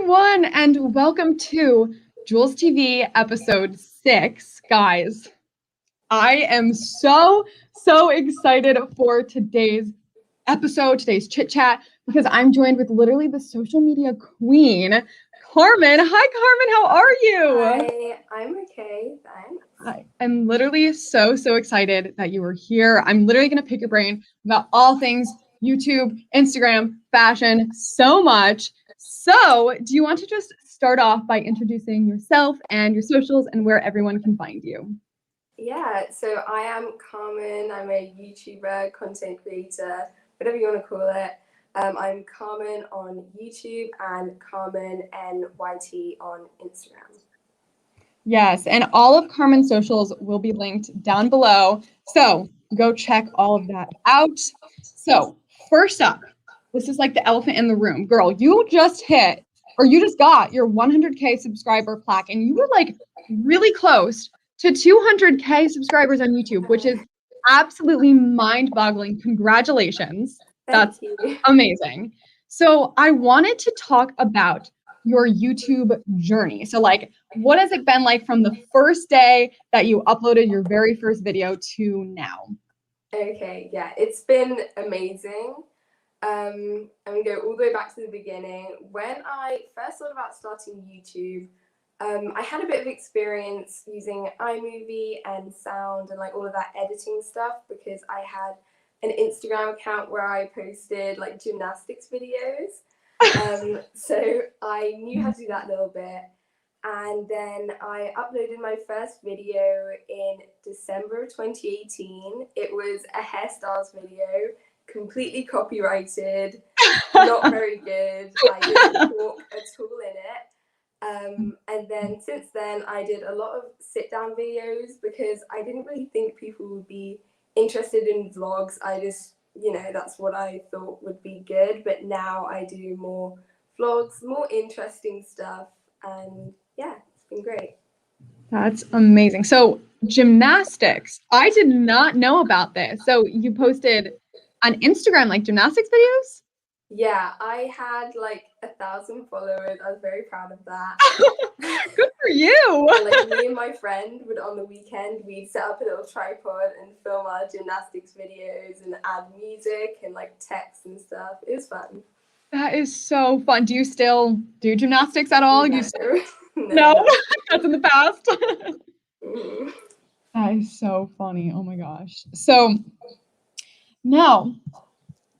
everyone, and welcome to Jules TV episode 6. Guys, I am so excited for today's episode, today's chit chat, because I'm joined with literally the social media queen, Carmen. Hi, Carmen, how are you? Hi, I'm okay, thanks. I'm literally so excited that you were here. I'm literally going to pick your brain about all things YouTube, Instagram, fashion, so much. So, do you want to just start off by introducing yourself and your socials and where everyone can find you? Yeah, so I am Carmen. I'm a YouTuber, content creator, whatever you want to call it. I'm Carmen on YouTube and Carmen NYT on Instagram. Yes, and all of Carmen's socials will be linked down below. So, go check all of that out. So, first up, this is like the elephant in the room. Girl, you just got your 100K subscriber plaque, and you were like really close to 200K subscribers on YouTube, which is absolutely mind-boggling. Congratulations. That's Thank you. amazing. So, I wanted to talk about your YouTube journey. So, like, what has it been like from the first day that you uploaded your very first video to now? Okay, yeah, it's been amazing. I'm gonna go all the way back to the beginning. When I first thought about starting YouTube, I had a bit of experience using iMovie and sound and like all of that editing stuff because I had an Instagram account where I posted like gymnastics videos. So I knew how to do that a little bit. And then I uploaded my first video in December of 2018. It was a hairstyles video, completely copyrighted, not very good. I didn't talk at all in it. And then since then, I did a lot of sit down videos because I didn't really think people would be interested in vlogs. I just, that's what I thought would be good. But now I do more vlogs, more interesting stuff. And yeah, it's been great. That's amazing. So, gymnastics, I did not know about this. So, you posted on Instagram like gymnastics videos? Yeah, I had like 1,000 followers. I was very proud of that. Good for you. And, like me and my friend would on the weekend we'd set up a little tripod and film our gymnastics videos and add music and like text and stuff. It was fun. That is so fun. Do you still do gymnastics at all? No, No, no. that's in the past. Mm. That is so funny. Oh my gosh. So now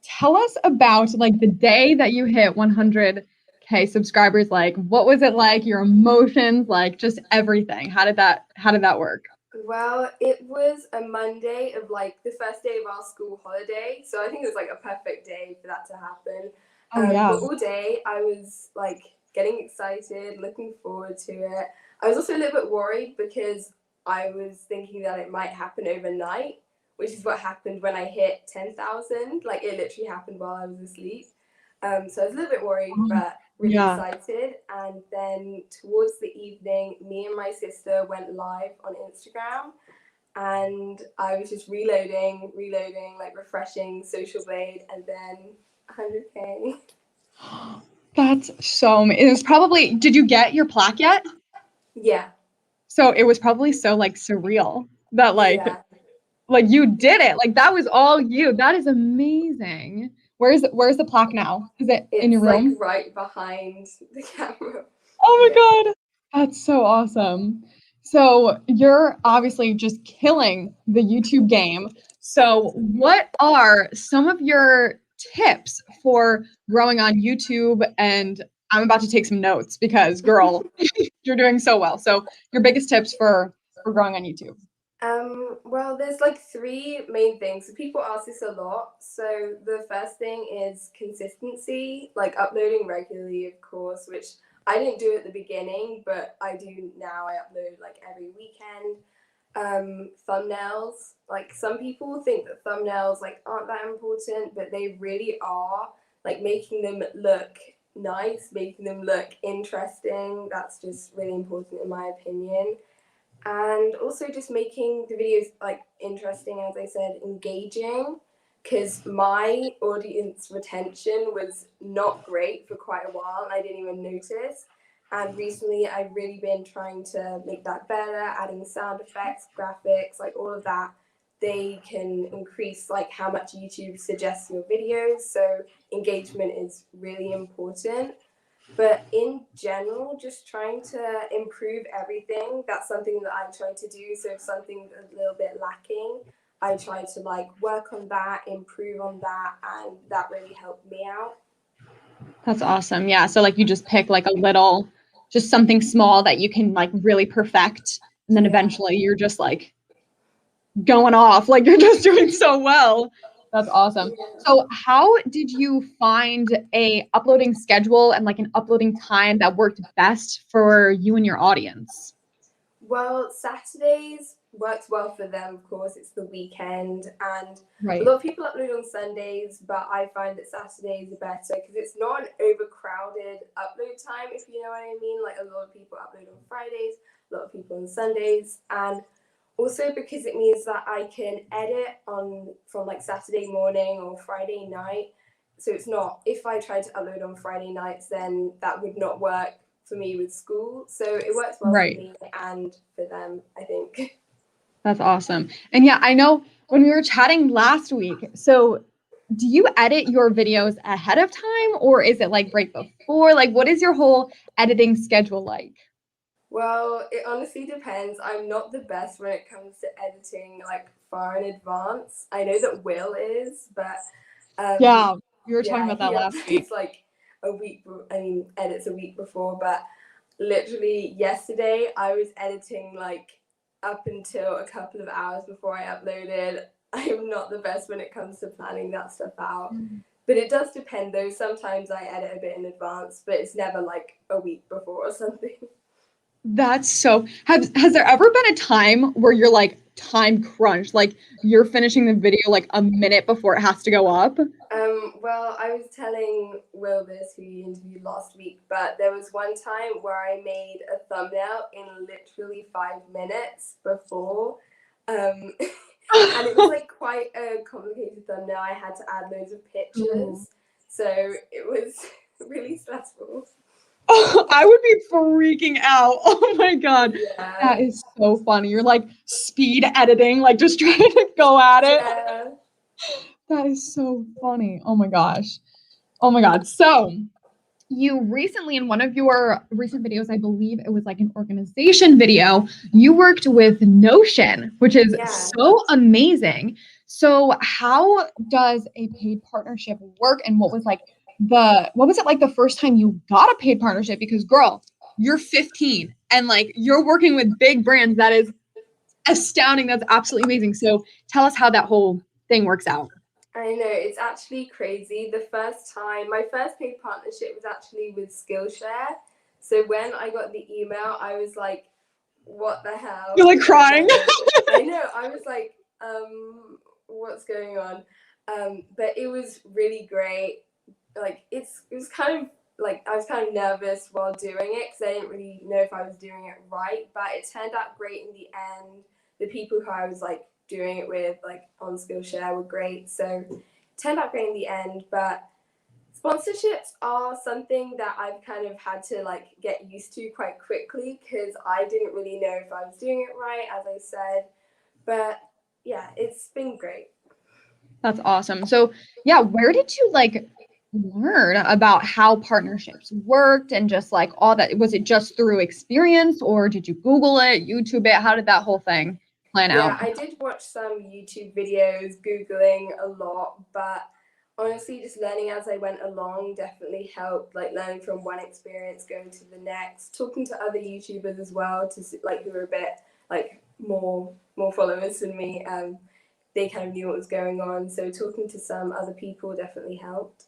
tell us about like the day that you hit 100K subscribers. Like, what was it like? Your emotions, like just everything. How did that work? Well, it was a Monday of like the first day of our school holiday. So I think it was like a perfect day for that to happen. Oh yeah. But all day I was like getting excited, looking forward to it. I was also a little bit worried because I was thinking that it might happen overnight, which is what happened when I hit 10,000. Like it literally happened while I was asleep. So I was a little bit worried, but really excited. And then towards the evening, me and my sister went live on Instagram. And I was just reloading, like refreshing Social Blade, and then 100K. That's so, it was probably, did you get your plaque yet? Yeah. So it was probably so like surreal that like you did it. Like that was all you. That is amazing. Where's the plaque now? Is it in your room? It's like right behind the camera. Oh my God. That's so awesome. So you're obviously just killing the YouTube game. So what are some of your tips for growing on YouTube? And I'm about to take some notes because girl, you're doing so well. So your biggest tips for growing on YouTube. Well, there's like three main things. So people ask this a lot. So the first thing is consistency, like uploading regularly, of course, which I didn't do at the beginning, but I do now. I upload like every weekend. Thumbnails, like some people think that thumbnails like aren't that important, but they really are. Like making them look nice, making them look interesting. That's just really important in my opinion. And also just making the videos like interesting, as I said, engaging, because my audience retention was not great for quite a while and I didn't even notice. And recently I've really been trying to make that better, adding sound effects, graphics, like all of that. They can increase like how much YouTube suggests your videos. So engagement is really important. But in general, just trying to improve everything, that's something that I try to do. So if something's a little bit lacking, I try to like work on that, improve on that, and that really helped me out. That's awesome. Yeah. So like you just pick like a little, just something small that you can like really perfect. And then eventually you're just like going off, like you're just doing so well. That's awesome. So how did you find a uploading schedule and like an uploading time that worked best for you and your audience? Well, Saturdays works well for them, of course. It's the weekend, and Right. a lot of people upload on Sundays, but I find that Saturdays are better because it's not an overcrowded upload time, if you know what I mean. Like a lot of people upload on Fridays, a lot of people on Sundays, and also because it means that I can edit on from like Saturday morning or Friday night. So it's not, if I tried to upload on Friday nights, then that would not work for me with school. So it works well for me and for them, I think. That's awesome. And yeah, I know when we were chatting last week, so do you edit your videos ahead of time or is it like right before? Like what is your whole editing schedule like? Well, it honestly depends. I'm not the best when it comes to editing like far in advance. I know that Will is, but yeah, we were talking yeah, about that he last week. uploads like a week. I mean, edits a week before. But literally yesterday, I was editing like up until a couple of hours before I uploaded. I am not the best when it comes to planning that stuff out. But it does depend though. Sometimes I edit a bit in advance, but it's never like a week before or something. That's so, has there ever been a time where you're like time crunched, like you're finishing the video like a minute before it has to go up? Well, I was telling Will this, who you interviewed last week, but there was one time where I made a thumbnail in literally 5 minutes before. And it was like quite a complicated thumbnail. I had to add loads of pictures. So it was really stressful. I would be freaking out. Oh my God. Yeah. That is so funny. You're like speed editing, like just trying to go at it. Yeah. That is so funny. Oh my gosh. Oh my God. So you recently, in one of your recent videos, I believe it was like an organization video, you worked with Notion, which is so amazing. So how does a paid partnership work? And what was it like the first time you got a paid partnership? Because girl, you're 15 and like you're working with big brands. That is astounding. That's absolutely amazing. So tell us how that whole thing works out. I know, it's actually crazy. My first paid partnership was actually with Skillshare. So when I got the email, I was like, what the hell? You're like crying. I know, I was like, what's going on? But it was really great. Like, it was kind of like, I was kind of nervous while doing it because I didn't really know if I was doing it right, but it turned out great in the end. The people who I was like doing it with, like on Skillshare, were great. So it turned out great in the end. But sponsorships are something that I've kind of had to like get used to quite quickly because I didn't really know if I was doing it right, as I said. But yeah, it's been great. That's awesome. So yeah, where did you like learn about how partnerships worked and just like all that? Was it just through experience or did you Google it, YouTube it? How did that whole thing plan out? Yeah, I did watch some YouTube videos, Googling a lot, but honestly, just learning as I went along definitely helped. Like learning from one experience, going to the next, talking to other YouTubers as well, to like who were a bit like more followers than me. They kind of knew what was going on, so talking to some other people definitely helped.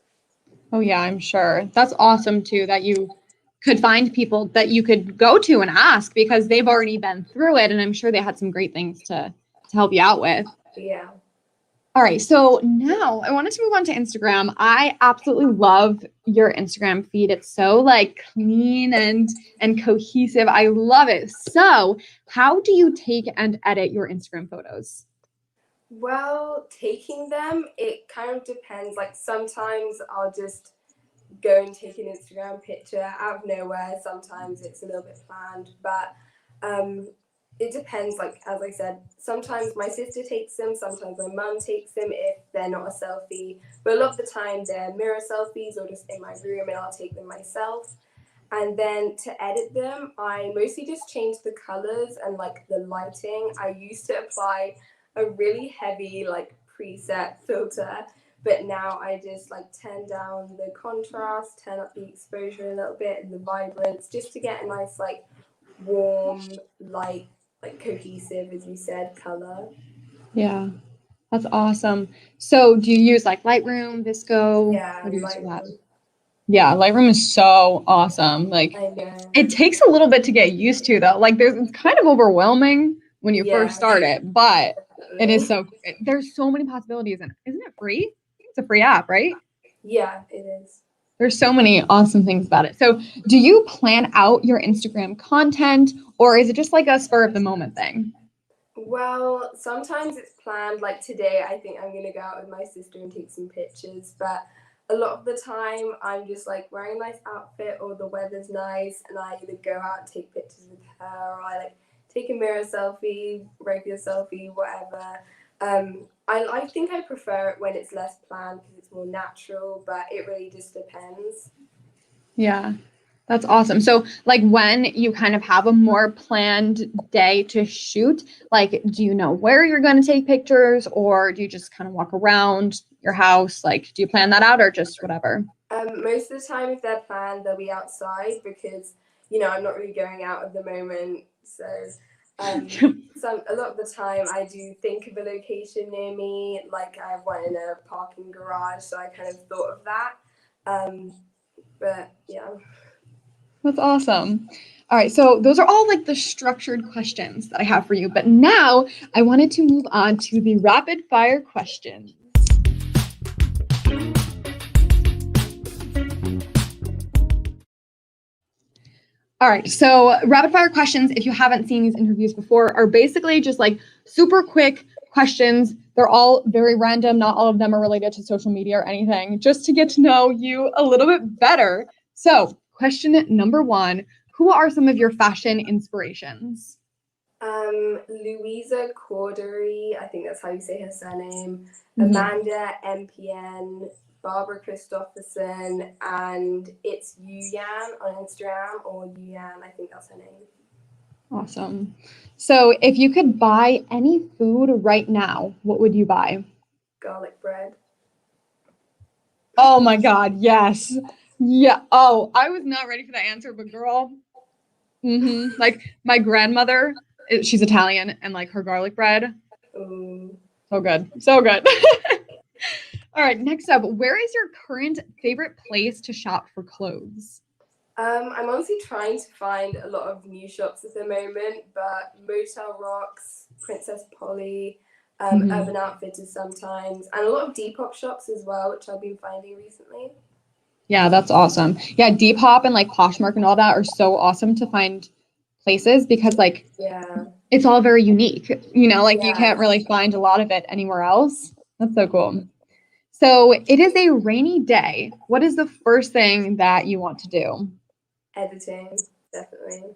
Oh yeah, I'm sure. That's awesome too that you could find people that you could go to and ask because they've already been through it and I'm sure they had some great things to help you out with. Yeah. All right, so now I wanted to move on to Instagram. I absolutely love your Instagram feed. It's so like clean and cohesive. I love it. So, how do you take and edit your Instagram photos? Well, taking them, it kind of depends. Like sometimes I'll just go and take an Instagram picture out of nowhere. Sometimes it's a little bit planned, but um, it depends. Like as I said, sometimes my sister takes them, sometimes my mum takes them if they're not a selfie. But a lot of the time they're mirror selfies or just in my room, and I'll take them myself. And then to edit them, I mostly just change the colors and like the lighting. I used to apply a really heavy like preset filter, but now I just like turn down the contrast, turn up the exposure a little bit and the vibrance just to get a nice like warm, light, like cohesive, as you said, color. Yeah, that's awesome. So do you use like Lightroom, Visco? Yeah, How do you use for that? Lightroom. Yeah, Lightroom is so awesome. Like I know. it takes a little bit to get used to though. Like it's kind of overwhelming when you first Yeah, start it, but it is definitely. there's so many possibilities and isn't it free? It's a free app, right? Yeah, it is. There's so many awesome things about it. So, do you plan out your Instagram content or is it just like a spur of the moment thing? Well, sometimes it's planned. Like today, I think I'm gonna go out with my sister and take some pictures. But a lot of the time, I'm just like wearing a nice outfit or the weather's nice, and I either go out and take pictures with her, or I like take a mirror selfie, regular selfie, whatever. I think I prefer it when it's less planned because it's more natural. But it really just depends. Yeah. That's awesome. So, like when you kind of have a more planned day to shoot, like do you know where you're going to take pictures or do you just kind of walk around your house? Like do you plan that out or just whatever? Most of the time, if they're planned, they'll be outside because I'm not really going out at the moment. So, a lot of the time, I do think of a location near me. Like I have one in a parking garage, so I kind of thought of that. Um, but yeah. That's awesome. All right, so those are all like the structured questions that I have for you. But now I wanted to move on to the rapid fire questions. All right, so rapid fire questions, if you haven't seen these interviews before, are basically just like super quick questions. They're all very random. Not all of them are related to social media or anything, just to get to know you a little bit better. So, question number one, who are some of your fashion inspirations? Louisa Cordery, I think that's how you say her surname. Mhm. Amanda MPN, Barbara Christopherson, and it's Yuyan on Instagram or Yuyan, I think that's her name. Awesome. So, if you could buy any food right now, what would you buy? Garlic bread. Oh my God, yes. Yeah. Oh, I was not ready for that answer, but girl, like my grandmother, she's Italian, and like her garlic bread, Ooh. so good, so good. All right, next up, where is your current favorite place to shop for clothes? I'm honestly trying to find a lot of new shops at the moment, but Motel Rocks, Princess Polly, Mhm. Urban Outfitters sometimes, and a lot of Depop shops as well, which I've been finding recently. Yeah, that's awesome. Yeah, Depop and like Poshmark and all that are so awesome to find places because like Yeah, it's all very unique. Like you can't yeah. really find a lot of it anywhere else. That's so cool. So it is a rainy day. What is the first thing that you want to do? Editing, definitely.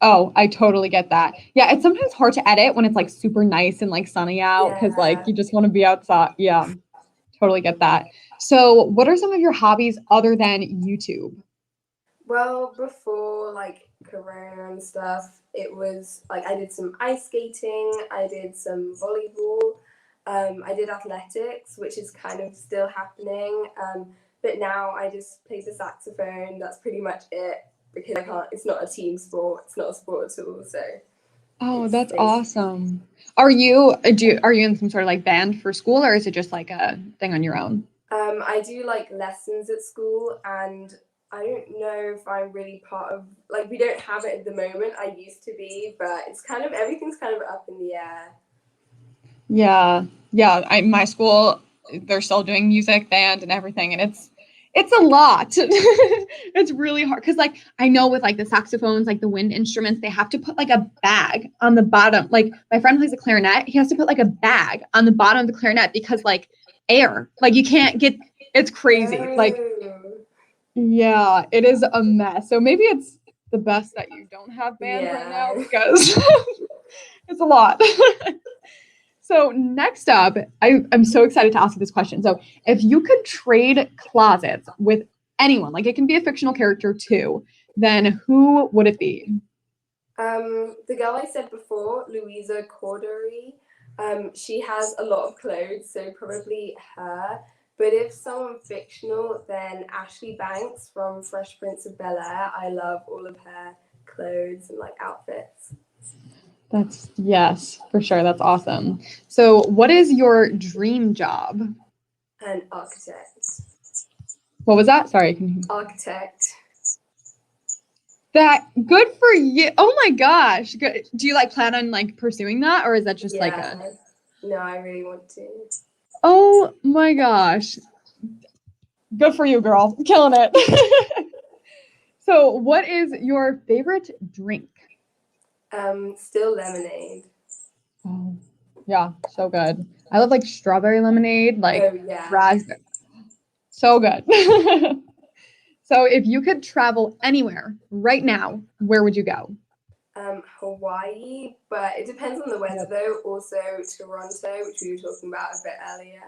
Oh, I totally get that. Yeah, it's sometimes hard to edit when it's like super nice and like sunny out because like Yeah. you just want to be outside. Yeah, totally get that. So, what are some of your hobbies other than YouTube? Well, before like Corona and stuff, it was like I did some ice skating, I did some volleyball, I did athletics, which is kind of still happening. But now I just play the saxophone. That's pretty much it because I can't. It's not a team sport. It's not a sport at all. So Oh, it's that's basically. awesome. Are you in some sort of like band for school or is it just like a thing on your own? I do like lessons at school, and I don't know if I'm really part of like we don't have it at the moment. I used to be, but it's kind of everything's kind of up in the air. Yeah. Yeah, my school they're still doing music, band and everything and it's It's a lot. It's really hard because like I know with like the saxophones, like the wind instruments, they have to put like a bag on the bottom. Like my friend plays a clarinet, he has to put like a bag on the bottom of the clarinet because like air, like you can't get, it's crazy. Like, Oh, yeah, it is a mess. So maybe it's the best that you don't have bands right now yeah. because it's a lot. So next up, I'm so excited to ask you this question. So if you could trade closets with anyone, like it can be a fictional character too, then who would it be? The girl I said before, Louisa Cordery, she has a lot of clothes, so probably her. But if someone fictional, then Ashley Banks from Fresh Prince of Bel-Air. I love all of her clothes and like outfits. That's yes, for sure. That's awesome. So what is your dream job? An architect. What was that? Sorry, Architect. that good for you. Oh my gosh. Good. Do you like plan on like pursuing that or is that just like Yeah. a No, I really want to. Oh my gosh. Good for you, girl. Killing it. So, what is your favorite drink? Still lemonade. Oh, yeah, so good. I love like strawberry lemonade, like Oh yeah. raspberry. So good. So, if you could travel anywhere right now, where would you go? Hawaii, but it depends on the weather Yep. though. Also Toronto, which we were talking about a bit earlier.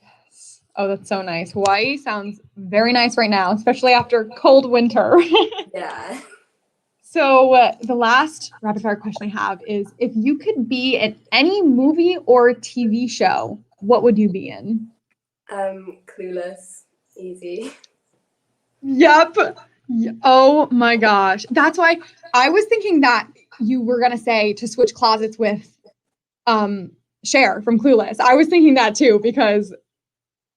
Yes. Oh, that's so nice. Hawaii sounds very nice right now, especially after cold winter. Yeah. So, the last rapid fire question I have is if you could be in any movie or TV show, what would you be in? Clueless. Easy. Yep. Oh my gosh. That's why I was thinking that you were going to say to switch closets with Cher from Clueless. I was thinking that too because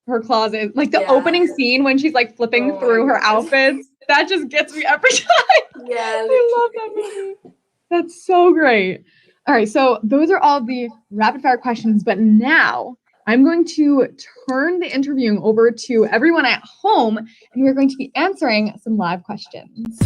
her closet, like the Yeah. opening scene when she's like flipping Oh through my her god. outfits, that just gets me every time. Yeah, I love literally. that movie. That's so great. All right, so those are all the rapid fire questions, but now I'm going to turn the interviewing over to everyone at home, and we're going to be answering some live questions.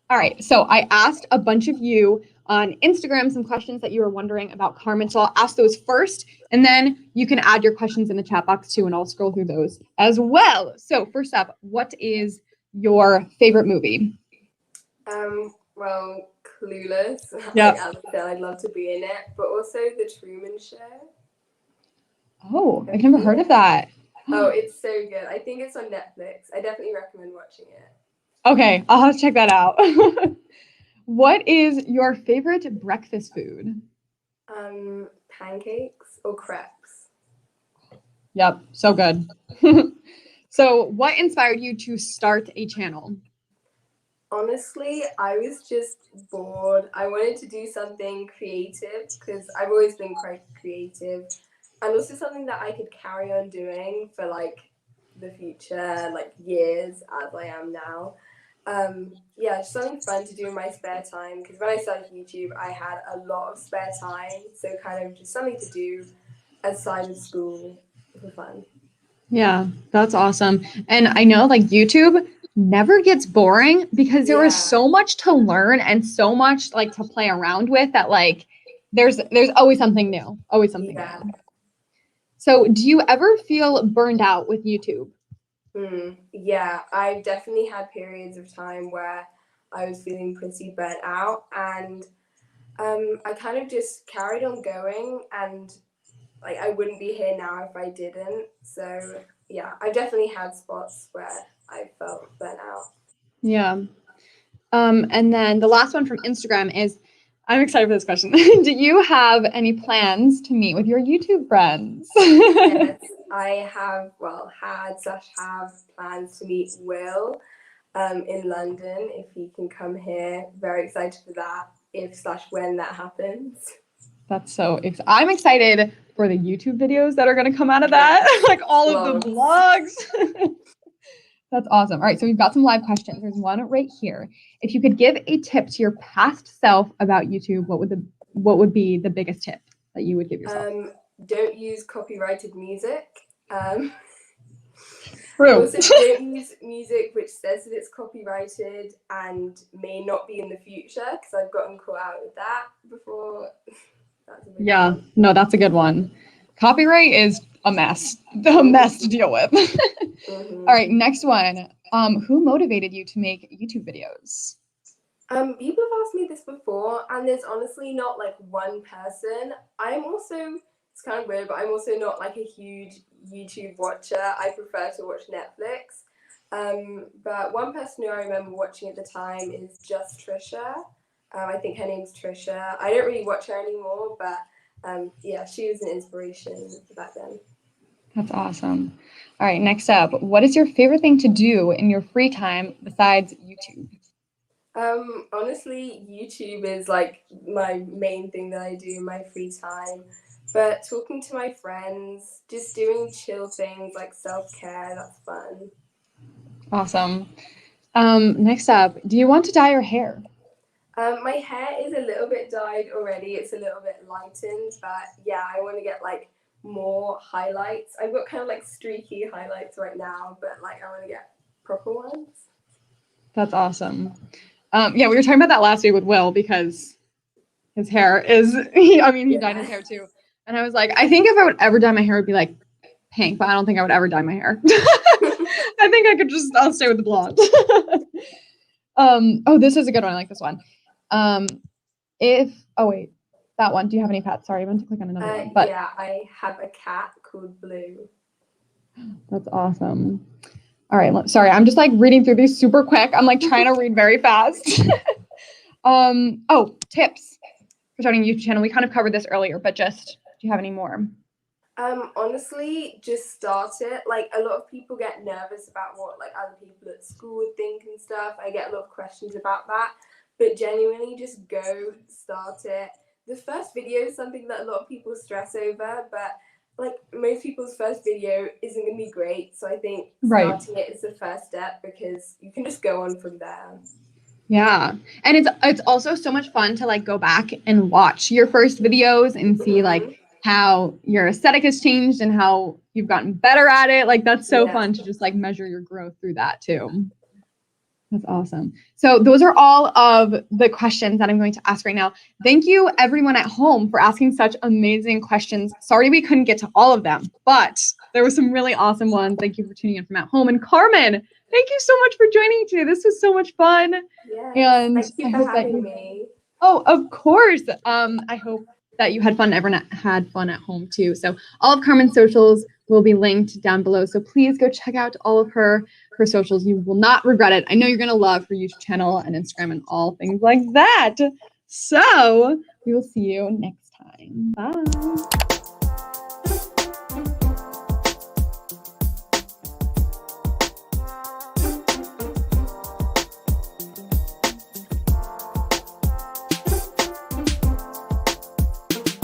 All right, so I asked a bunch of you on Instagram some questions that you were wondering about Carmen. So I'll ask those first, and then you can add your questions in the chat box too, and I'll scroll through those as well. So first up, what is your favorite movie? Well, Clueless. Like Yep. as I said, I'd love to be in it, but also The Truman Show. Oh, I've never heard of that. Oh, it's so good. I think it's on Netflix. I definitely recommend watching it. Okay, I'll have to check that out. What is your favorite breakfast food? Pancakes or crepes. Yep, so good. So, what inspired you to start a channel? Honestly, I was just bored. I wanted to do something creative because I've always been quite creative and also something that I could carry on doing for like the future, like years as I am now. Yeah, just something fun to do in my spare time because when I started YouTube, I had a lot of spare time. So kind of just something to do aside of school for fun. Yeah, that's awesome. And I know like YouTube never gets boring because there is Yeah. so much to learn and so much like to play around with that like there's always something new, always something Yeah. new. So, do you ever feel burned out with YouTube? Yeah, I've definitely had periods of time where I was feeling pretty burnt out, and I kind of just carried on going, and like I wouldn't be here now if I didn't. So yeah, I've definitely had spots where I felt burnt out. Yeah. And then the last one from Instagram is I'm excited for this question. Do you have any plans to meet with your YouTube friends? Yes, I have have plans to meet Will in London if he can come here. Very excited for that if when that happens. That's I'm excited for the YouTube videos that are going to come out of that, like all of the vlogs. That's awesome. All right, so we've got some live questions. There's one right here. If you could give a tip to your past self about YouTube, what would be the biggest tip that you would give yourself? Don't use copyrighted music. True. Also, don't use music which says that it's copyrighted and may not be in the future, because I've gotten caught out with that before. Yeah, no, that's a good one. Copyright is a mess. A mess to deal with. Mm-hmm. All right, next one. Who motivated you to make YouTube videos? People have asked me this before, and there's honestly not like one person. It's kind of weird, but I'm also not like a huge YouTube watcher. I prefer to watch Netflix. But one person who I remember watching at the time is Just Trisha. I think her name's Trisha. I don't really watch her anymore, but yeah, she was an inspiration back then. That's awesome. All right, next up, what is your favorite thing to do in your free time besides YouTube? Honestly, YouTube is like my main thing that I do in my free time. But talking to my friends, just doing chill things like self-care, that's fun. Awesome. Next up, do you want to dye your hair? My hair is a little bit dyed already. It's a little bit lightened, but yeah, I want to get like more highlights. I've got kind of like streaky highlights right now, but like I want to get proper ones. That's awesome. Yeah, we were talking about that last week with Will because his hair is, he dyed his hair too. And I was like, I think if I would ever dye my hair, it would be like pink, but I don't think I would ever dye my hair. I think I'll stay with the blonde. Oh, this is a good one. I like this one. That one. Do you have any pets? Sorry, I meant to click on another one. But yeah, I have a cat called Blue. That's awesome. All right, sorry, I'm just like reading through these super quick. I'm like trying to read very fast. Tips for starting a YouTube channel. We kind of covered this earlier, but just, do you have any more? Honestly, just start it. Like a lot of people get nervous about what like other people at school would think and stuff. I get a lot of questions about that, but genuinely just go start it. The first video is something that a lot of people stress over, but like most people's first video isn't going to be great. So I think starting it is the first step because you can just go on from there. Yeah. And it's also so much fun to like go back and watch your first videos and see like how your aesthetic has changed and how you've gotten better at it. Like that's so fun to just like measure your growth through that too. That's awesome. So those are all of the questions that I'm going to ask right now. Thank you everyone at home for asking such amazing questions. Sorry we couldn't get to all of them, but there were some really awesome ones. Thank you for tuning in from at home. And Carmen, thank you so much for joining today. This was so much fun. Yes, and thank you for having me. Oh, of course. I hope that you had fun. Everyone had fun at home too. So all of Carmen's socials will be linked down below. So please go check out all of her socials. You will not regret it. I know you're going to love her YouTube channel and Instagram and all things like that. So we will see you next time. Bye.